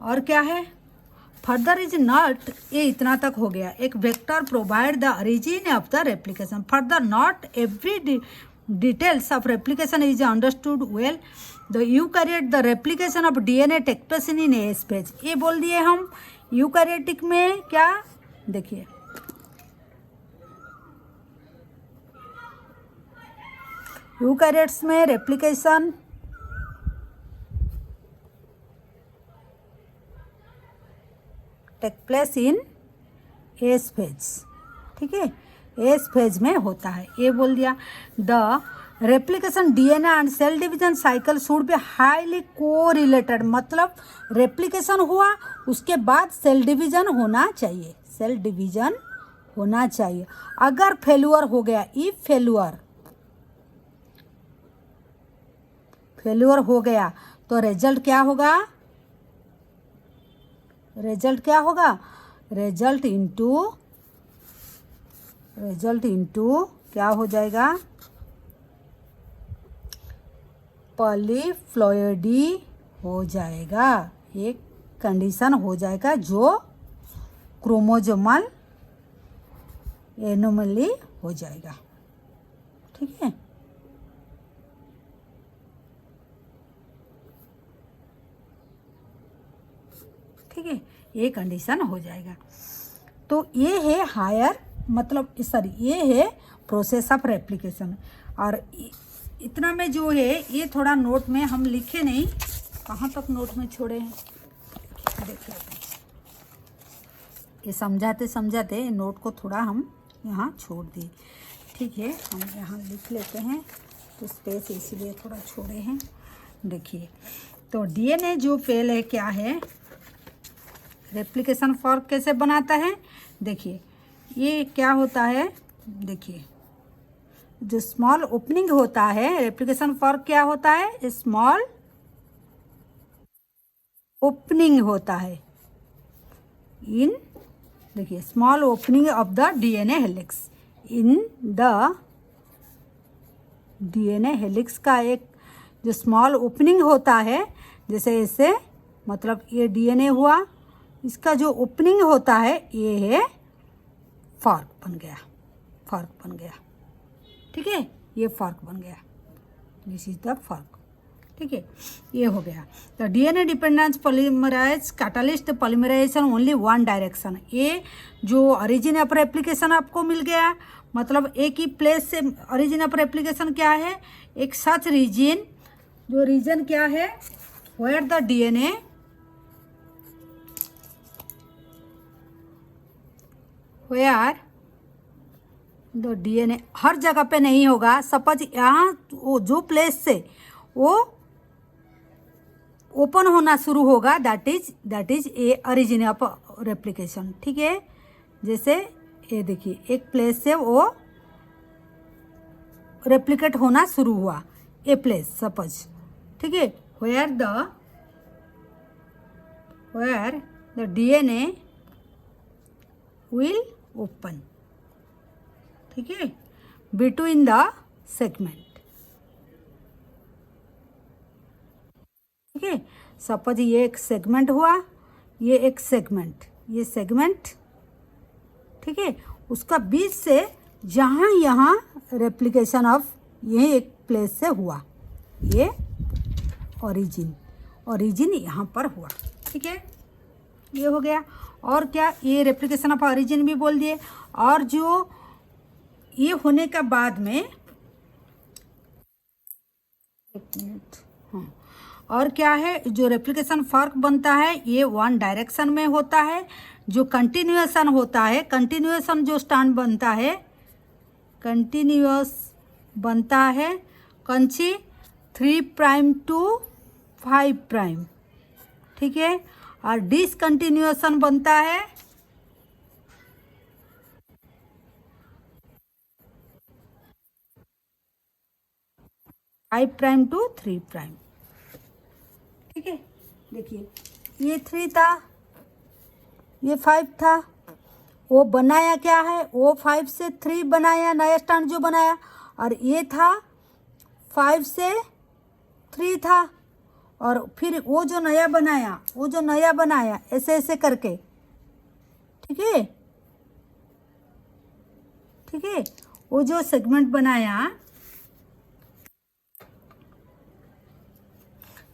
और क्या है, फर्दर इज नॉट, ये इतना तक हो गया, एक vector provide the origin of the replication, further not every details of replication is understood well, the eukaryote the replication of DNA take place in S phase. ये बोल दिए हम, यूकैरियोटिक में क्या, देखिए, यूकैरियोट्स में replication take place in S phase. ठीक है, एस फेज में होता है, ये बोल दिया। The replication DNA and cell division cycle should be highly correlated, मतलब रेप्लिकेशन हुआ उसके बाद सेल डिवीजन होना चाहिए, सेल डिवीजन होना चाहिए। अगर फेल्यूर हो गया, इफ फेल्यूर हो गया तो रिजल्ट क्या होगा, रिजल्ट इनटू क्या हो जाएगा, पॉलीप्लॉइडी हो जाएगा, एक कंडीशन हो जाएगा जो क्रोमोजोमल एनोमली हो जाएगा। ठीक है, ठीक है, ये कंडीशन हो जाएगा। तो ये है हायर, मतलब सॉरी, ये है प्रोसेस ऑफ रेप्लिकेशन। और इतना में जो है ये थोड़ा नोट में हम लिखे नहीं, कहाँ तक नोट में छोड़े हैं देख लेते हैं। ये समझाते समझाते नोट को थोड़ा हम यहाँ छोड़ दिए। ठीक है, हम यहाँ लिख लेते हैं, तो स्पेस इसीलिए थोड़ा छोड़े हैं। देखिए, तो डीएनए जो पहले क्या है, रेप्लिकेशन फॉर्क कैसे बनाता है। देखिए, ये क्या होता है, देखिए जो स्मॉल ओपनिंग होता है, रेप्लिकेशन फॉर्क क्या होता है, स्मॉल ओपनिंग होता है इन, देखिए small opening of the DNA helix, in the DNA helix का एक जो स्मॉल ओपनिंग होता है, जैसे इससे मतलब ये डीएनए हुआ, इसका जो ओपनिंग होता है ये है फॉर्क बन गया, फॉर्क बन गया। ठीक है, ये फॉर्क बन गया, दिस इज द फॉर्क। ठीक है, ये हो गया। तो DNA dependence polymerase catalyst polymerisation only one direction, ये जो ओरिजिन ऑफ रेप्लिकेशन आपको मिल गया, मतलब एक ही प्लेस से ओरिजिन ऑफ रेप्लिकेशन क्या है, एक सच रीजन, जो रीजन क्या है, where the DNA where the DNA, हर जगह पे नहीं होगा। सपोज यहाँ वो जो प्लेस से वो ओपन होना शुरू होगा, that is a origin of replication. ठीक है, जैसे ये देखिए एक प्लेस से वो रेप्लिकेट होना शुरू हुआ, ए प्लेस सपोज। ठीक है, where the DNA will open, ठीक है, बिटवीन द सेगमेंट। ठीक है, सपोज ये एक सेगमेंट हुआ, ये एक सेगमेंट, ये सेगमेंट, ठीक है, उसका बीच से जहाँ यहाँ रेप्लिकेशन ऑफ ये एक प्लेस से हुआ, ये ओरिजिन यहाँ पर हुआ। ठीक है, ये हो गया। और क्या, ये रेप्लिकेशन ऑफ ओरिजिन भी बोल दिए। और जो ये होने का बाद में, एक मिनट, हाँ, और क्या है, जो रेप्लिकेशन फॉर्क बनता है ये वन डायरेक्शन में होता है। जो कंटिन्यूएशन होता है, कंटिन्यूएशन जो स्टैंड बनता है, कंटिन्यूअस बनता है कंची 3 प्राइम टू 5 प्राइम। ठीक है, और डिसकंटिन्यूएशन बनता है 5 प्राइम टू 3 प्राइम। ठीक है, देखिए ये 3 था, ये 5 था, वो बनाया क्या है, वो 5 से 3 बनाया, नया स्टैंड जो बनाया, और ये था 5 से 3 था, और फिर वो जो नया बनाया ऐसे ऐसे करके। ठीक है, ठीक है, वो जो सेगमेंट बनाया,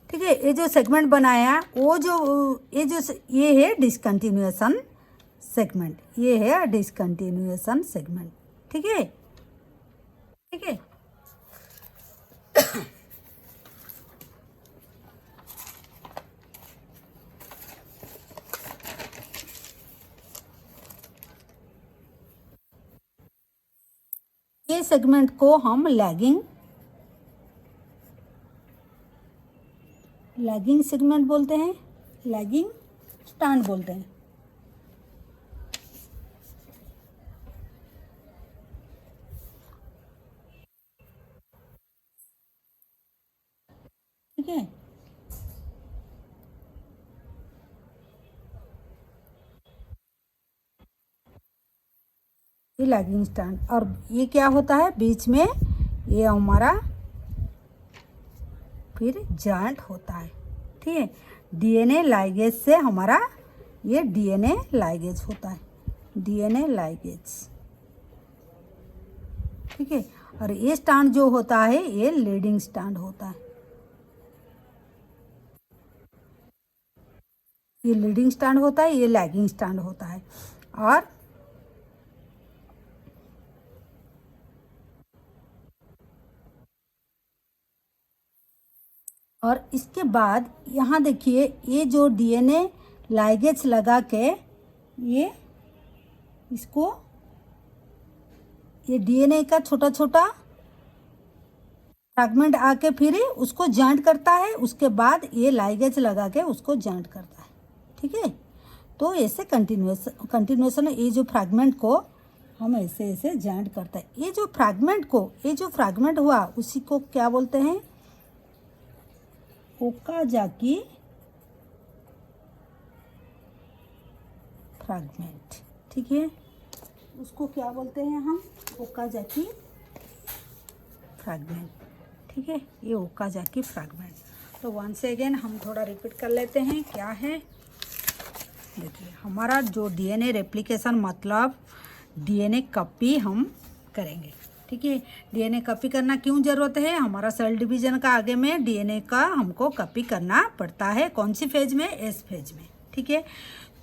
ठीक है, ये जो सेगमेंट बनाया, वो जो ये है डिसकंटिन्यूएशन सेगमेंट, ये है डिसकंटिन्यूएशन सेगमेंट। ठीक है, ठीक है, ये सेगमेंट को हम लैगिंग सेगमेंट बोलते हैं, लैगिंग स्टैंड बोलते हैं। ठीक है, ये लैगिंग स्टैंड, और ये क्या होता है बीच में, ये हमारा फिर जॉइंट होता है। ठीक है, डीएनए लाइगेज से हमारा ये डीएनए लाइगेज होता है, डीएनए लाइगेज, ठीक है। और ये स्टैंड जो होता है ये लीडिंग स्टैंड होता है, ये लीडिंग स्टैंड होता है, ये लैगिंग स्टैंड होता है। और इसके बाद यहाँ देखिए, ये जो डीएनए लाइगेज लगा के ये इसको, ये डीएनए का छोटा छोटा फ्रैगमेंट आके फिर उसको जॉइंट करता है, उसके बाद ये लाइगेज लगा के उसको जॉइंट करता है, ठीक है। तो ऐसे कंटिन्यूएशन ये जो फ्रैगमेंट को हम ऐसे ऐसे जॉइंट करते हैं। ये जो फ्रैगमेंट हुआ उसी को क्या बोलते हैं, ओकाजाकी फ्रैगमेंट, ठीक है। उसको क्या बोलते हैं हम, ओकाजाकी फ्रैगमेंट, ठीक है। ये ओकाजाकी फ्रैगमेंट। तो वंस अगेन हम थोड़ा रिपीट कर लेते हैं क्या है। देखिए, हमारा जो डीएनए रेप्लिकेशन मतलब डीएनए कॉपी हम करेंगे, ठीक है। डीएनए कॉपी करना क्यों ज़रूरत है, हमारा सेल डिवीजन का आगे में डीएनए का हमको कॉपी करना पड़ता है। कौन सी फेज में, एस फेज में, ठीक है।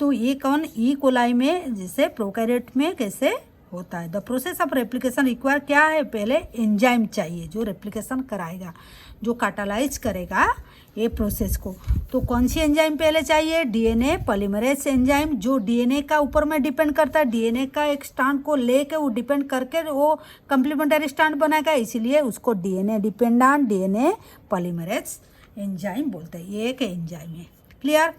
तो ये कौन, ई कोलाई में जैसे प्रोकैरियोट में कैसे होता है। The process of replication require क्या है, पहले एंजाइम चाहिए जो रेप्लिकेशन कराएगा, जो कैटालाइज करेगा ये प्रोसेस को। तो कौन सी एंजाइम पहले चाहिए, डीएनए पॉलीमरेज एंजाइम, जो डीएनए का ऊपर में डिपेंड करता है, डीएनए का एक स्ट्रैंड को लेके वो डिपेंड करके वो कंप्लीमेंट्री स्ट्रैंड बनाएगा, इसीलिए उसको DNA dependent DNA polymerase enzyme बोलते हैं। ये एक एंजाइम है, क्लियर।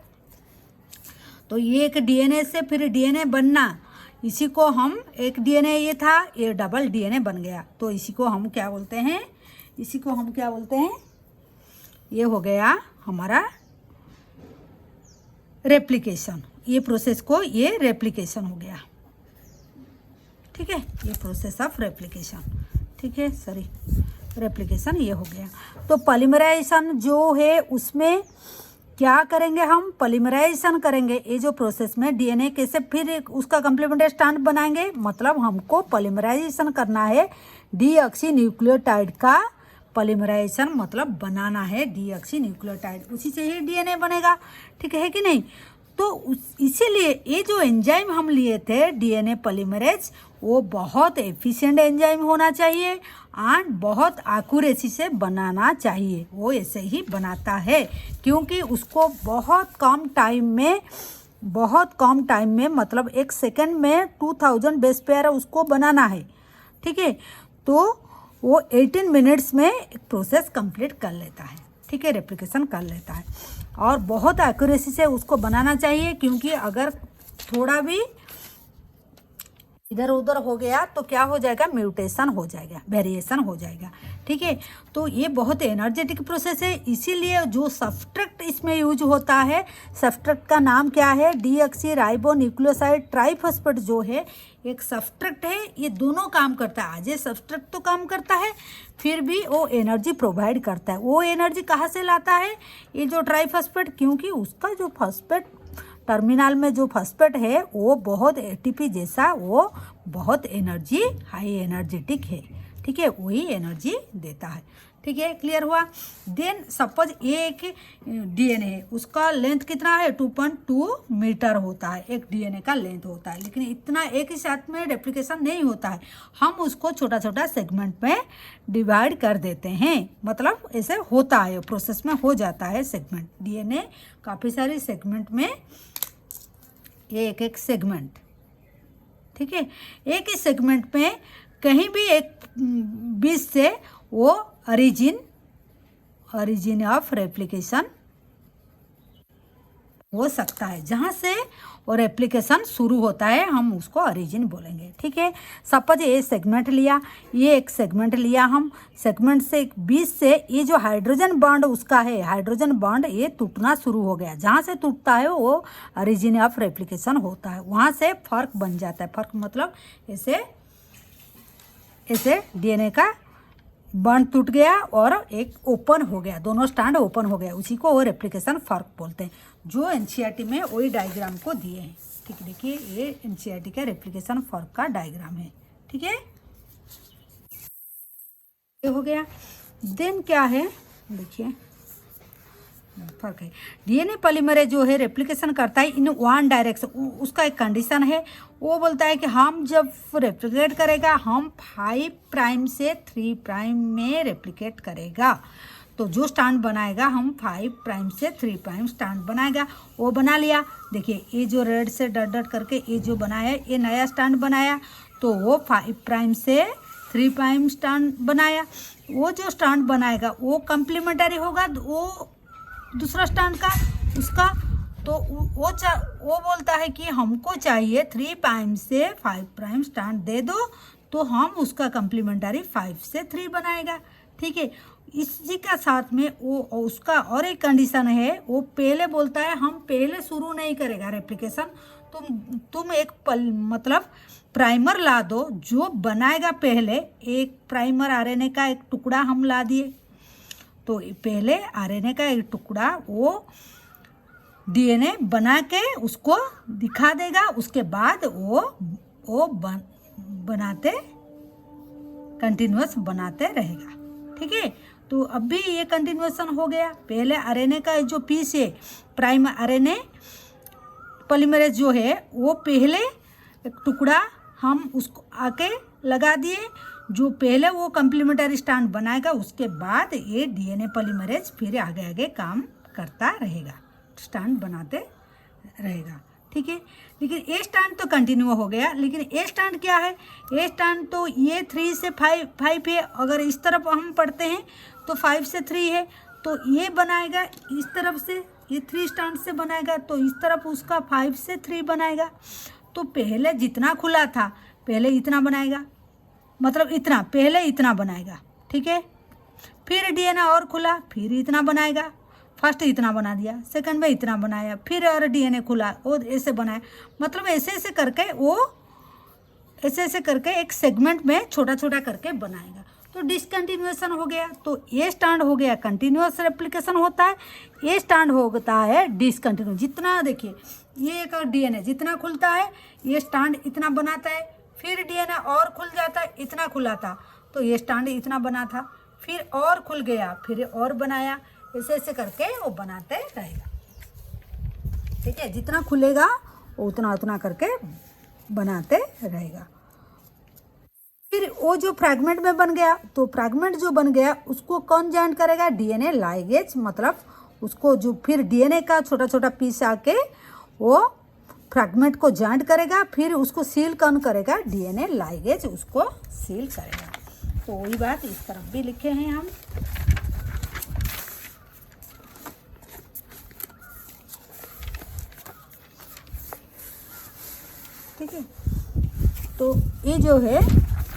तो ये एक डीएनए से फिर डीएनए बनना, इसी को हम, एक डीएनए ये था, ये डबल डीएनए बन गया, तो इसी को हम क्या बोलते हैं, इसी को हम क्या बोलते हैं, ये हो गया हमारा रेप्लिकेशन। ये प्रोसेस को, ये रेप्लिकेशन हो गया, ठीक है। ये प्रोसेस ऑफ रेप्लिकेशन, ठीक है, सॉरी रेप्लिकेशन ये हो गया। तो पॉलीमराइजेशन जो है उसमें क्या करेंगे हम, पॉलीमराइजेशन करेंगे। ये जो प्रोसेस में डीएनए कैसे फिर उसका कंप्लीमेंट्री स्ट्रैंड बनाएंगे, मतलब हमको पॉलीमराइजेशन करना है डीऑक्सी न्यूक्लियोटाइड का पॉलीमराइजेशन मतलब बनाना है डीऑक्सी न्यूक्लियोटाइड, उसी से ही डीएनए बनेगा, ठीक है कि नहीं। तो इसीलिए ये जो एंजाइम हम लिए थे डीएनए पॉलीमरेज, वो बहुत एफिशिएंट एंजाइम होना चाहिए एंड बहुत एक्यूरेसी से बनाना चाहिए। वो ऐसे ही बनाता है क्योंकि उसको बहुत कम टाइम में मतलब 1 सेकेंड में 2000 बेस पेयर उसको बनाना है, ठीक है। तो वो 18 मिनट्स में एक प्रोसेस कंप्लीट कर लेता है, ठीक है, रेप्लिकेशन कर लेता है। और बहुत एक्यूरेसी से उसको बनाना चाहिए क्योंकि अगर थोड़ा भी इधर उधर हो गया तो क्या हो जाएगा, म्यूटेशन हो जाएगा, वेरिएशन हो जाएगा, ठीक है। तो ये बहुत एनर्जेटिक प्रोसेस है, इसीलिए जो सब्सट्रैक्ट इसमें यूज होता है, सब्सट्रैक्ट का नाम क्या है, डीऑक्सी राइबो न्यूक्लियोसाइड ट्राइफॉस्फेट जो है एक सब्सट्रैक्ट है। ये दोनों काम करता है, आज ये सब्सट्रैक्ट तो काम करता है, फिर भी वो एनर्जी प्रोवाइड करता है। वो एनर्जी कहाँ से लाता है, ये जो ट्राइफॉस्फेट, क्योंकि उसका जो फॉस्फेट टर्मिनल में जो फॉस्फेट है वो बहुत एटीपी जैसा, वो बहुत एनर्जी हाई एनर्जेटिक है, ठीक है, वही एनर्जी देता है, ठीक है, क्लियर हुआ। देन सपोज ये एक डीएनए है, उसका लेंथ कितना है, 2.2 मीटर होता है, एक डीएनए का लेंथ होता है, लेकिन इतना एक ही साथ में रेप्लिकेशन नहीं होता है, हम उसको छोटा छोटा सेगमेंट में डिवाइड कर देते हैं, मतलब ऐसे होता है, प्रोसेस में हो जाता है सेगमेंट, डीएनए काफ़ी सारे सेगमेंट में, ये एक एक सेगमेंट, ठीक है। एक ही सेगमेंट में कहीं भी एक बीच से वो ओरिजिन ऑफ रेप्लिकेशन हो सकता है, जहाँ से वो रेप्लिकेशन शुरू होता है हम उसको ओरिजिन बोलेंगे, ठीक है। सपोज ये सेगमेंट लिया, ये एक सेगमेंट लिया, हम सेगमेंट से बीच से ये जो हाइड्रोजन बॉन्ड उसका है, हाइड्रोजन बॉन्ड ये टूटना शुरू हो गया, जहाँ से टूटता है वो ओरिजिन ऑफ रेप्लिकेशन होता है, वहाँ से फर्क बन जाता है। फर्क मतलब ऐसे डीएनए का बॉन्ड टूट गया और एक ओपन हो गया, दोनों स्टैंड ओपन हो गया, उसी को वो रेप्लिकेशन फर्क बोलते हैं। जो एनसीईआरटी में वही डायग्राम को दिए हैं। ठीक है, देखिए ये एनसीईआरटी का रेप्लिकेशन फॉर्क का डायग्राम है। ठीक है, ये हो गया। देन क्या है, देखिए फर्क है। डीएनए पॉलीमरेज जो है रेप्लिकेशन करता है इन वन डायरेक्शन। उसका एक कंडीशन है, वो बोलता है कि हम जब रेप्लिकेट करेगा हम 5 प्राइम से 3 प्राइम में रेप्लिकेट करेगा। तो जो स्टैंड बनाएगा हम 5 प्राइम से 3 प्राइम स्टैंड बनाएगा। वो बना लिया। देखिए ये जो रेड से डट डट करके ये जो बनाया, ये नया स्टैंड बनाया, तो वो 5 प्राइम से 3 प्राइम स्टैंड बनाया। वो जो स्टैंड बनाएगा वो कम्प्लीमेंटरी होगा वो दूसरा स्टैंड का उसका। तो वो बोलता है कि हमको चाहिए 3 प्राइम से 5 प्राइम स्टैंड दे दो, तो हम उसका कम्प्लीमेंटरी 5 से 3 बनाएगा। ठीक है, इसी का साथ में वो उसका और एक कंडीशन है, वो पहले बोलता है हम पहले शुरू नहीं करेगा रेप्लिकेशन। तुम एक मतलब प्राइमर ला दो जो बनाएगा। पहले एक प्राइमर आरएनए का एक टुकड़ा हम ला दिए, तो पहले आरएनए का एक टुकड़ा वो डीएनए बना के उसको दिखा देगा। उसके बाद वो बनाते कंटिन्यूअस बनाते रहेगा। ठीक है, तो अब भी ये कंटिन्यूएशन हो गया। पहले आरएनए का जो पीस है प्राइम आरएनए पॉलीमरेज जो है वो पहले एक टुकड़ा हम उसको आके लगा दिए, जो पहले वो कम्प्लीमेंटरी स्टैंड बनाएगा। उसके बाद ये डीएनए पॉलीमरेज फिर आगे आगे काम करता रहेगा, स्टैंड बनाते रहेगा। ठीक है, लेकिन ए स्टैंड तो कंटिन्यू हो गया। लेकिन ए स्टैंड क्या है, ए स्टैंड तो ये 3 से 5 है। अगर इस तरफ हम पढ़ते हैं तो 5 से 3 है, तो ये बनाएगा इस तरफ से, ये 3 स्टैंड से बनाएगा, तो इस तरफ उसका 5 से 3 बनाएगा। तो पहले जितना खुला था पहले इतना बनाएगा, मतलब इतना पहले इतना बनाएगा। ठीक है, फिर डीएनए और खुला फिर इतना बनाएगा। फर्स्ट इतना बना दिया, सेकंड में इतना बनाया, फिर और डीएनए खुला और ऐसे बनाया। मतलब ऐसे ऐसे करके वो ऐसे करके एक सेगमेंट में छोटा छोटा करके बनाएगा। तो डिसकंटिन्यूएशन हो गया। तो ये स्टैंड हो गया कंटिन्यूअस रेप्लिकेशन होता है, ये स्टैंड होता है डिसकंटिन्यूअस। जितना देखिए ये एक डीएनए जितना खुलता है ये स्टैंड इतना बनाता है, फिर डीएनए और खुल जाता है, इतना खुला था तो ये स्टैंड इतना बना था, फिर और खुल गया फिर और बनाया। ऐसे ऐसे करके वो बनाते रहेगा। ठीक है, जितना खुलेगा वो उतना उतना करके बनाते रहेगा। फिर वो जो फ्रैगमेंट में बन गया, तो फ्रैगमेंट जो बन गया उसको कौन जॉइन करेगा, डीएनए लाइगेज। मतलब उसको जो फिर डीएनए का छोटा छोटा पीस आके वो फ्रैगमेंट को जॉइन करेगा, फिर उसको सील कौन करेगा, डीएनए लाइगेज उसको सील करेगा। तो वही बात इस तरफ भी लिखे हैं हम। ठीक है, तो ये जो है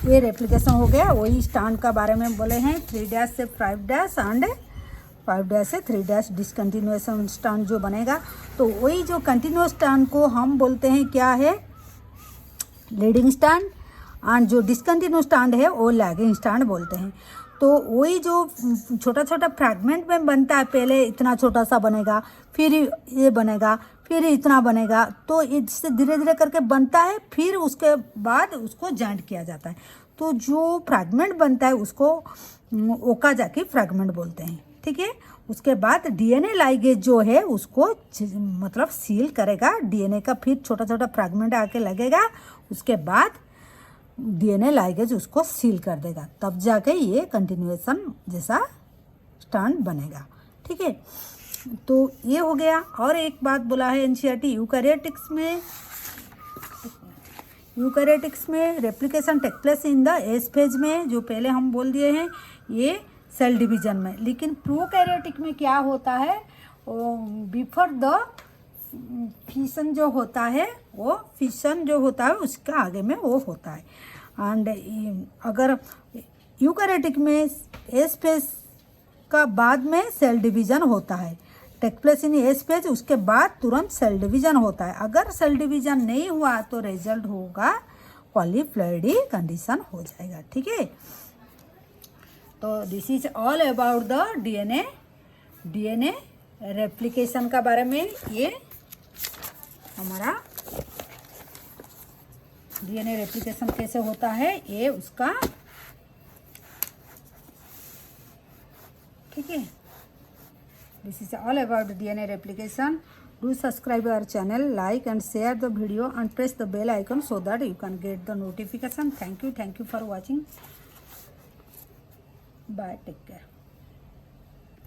ये रेप्लिकेशन हो गया। वही स्टैंड का बारे में बोले हैं, 3' से 5' एंड 5' से 3' डिसकंटिन्यूएशन स्टैंड जो बनेगा। तो वही जो कंटिन्यूअस स्टैंड को हम बोलते हैं क्या है, लीडिंग स्टैंड, एंड जो डिसकंटिन्यूअस स्टैंड है वो लैगिंग स्टैंड बोलते हैं। तो वही जो छोटा छोटा फ्रैगमेंट में बनता है, पहले इतना छोटा सा बनेगा, फिर ये बनेगा, फिर इतना बनेगा, तो इससे धीरे धीरे करके बनता है, फिर उसके बाद उसको जॉइंट किया जाता है। तो जो फ्रैगमेंट बनता है उसको ओकाजाकी फ्रैगमेंट बोलते हैं। ठीक है, उसके बाद डीएनए लाइगेज जो है उसको मतलब सील करेगा, डीएनए का फिर छोटा छोटा फ्रैगमेंट आके लगेगा, उसके बाद डीएनए लाइगेज उसको सील कर देगा, तब जाके ये कंटिन्यूएशन जैसा स्टैंड बनेगा। ठीक है, तो ये हो गया। और एक बात बोला है एनसीईआरटी, यूकैरियोटिक्स में replication take place in the S phase में, जो पहले हम बोल दिए हैं ये सेल डिवीजन में। लेकिन प्रोकैरियोटिक में क्या होता है, बिफोर द फिशन जो होता है, वो फिशन जो होता है उसका आगे में वो होता है। एंड अगर यूकैरियोटिक में एस फेज का बाद में सेल डिवीजन होता है, take place in S phase, उसके बाद तुरंत सेल डिवीजन होता है। अगर सेल डिवीजन नहीं हुआ तो रिजल्ट होगा पॉलीप्लॉइडी कंडीशन हो जाएगा। ठीक है, तो this is all about the DNA replication का बारे में, ये हमारा डीएनए रेप्लिकेशन कैसे होता है ये उसका, ठीक है। This is all about DNA replication. Do subscribe our channel, like and share the video and press the bell icon so that you can get the notification. Thank you for watching. Bye, take care.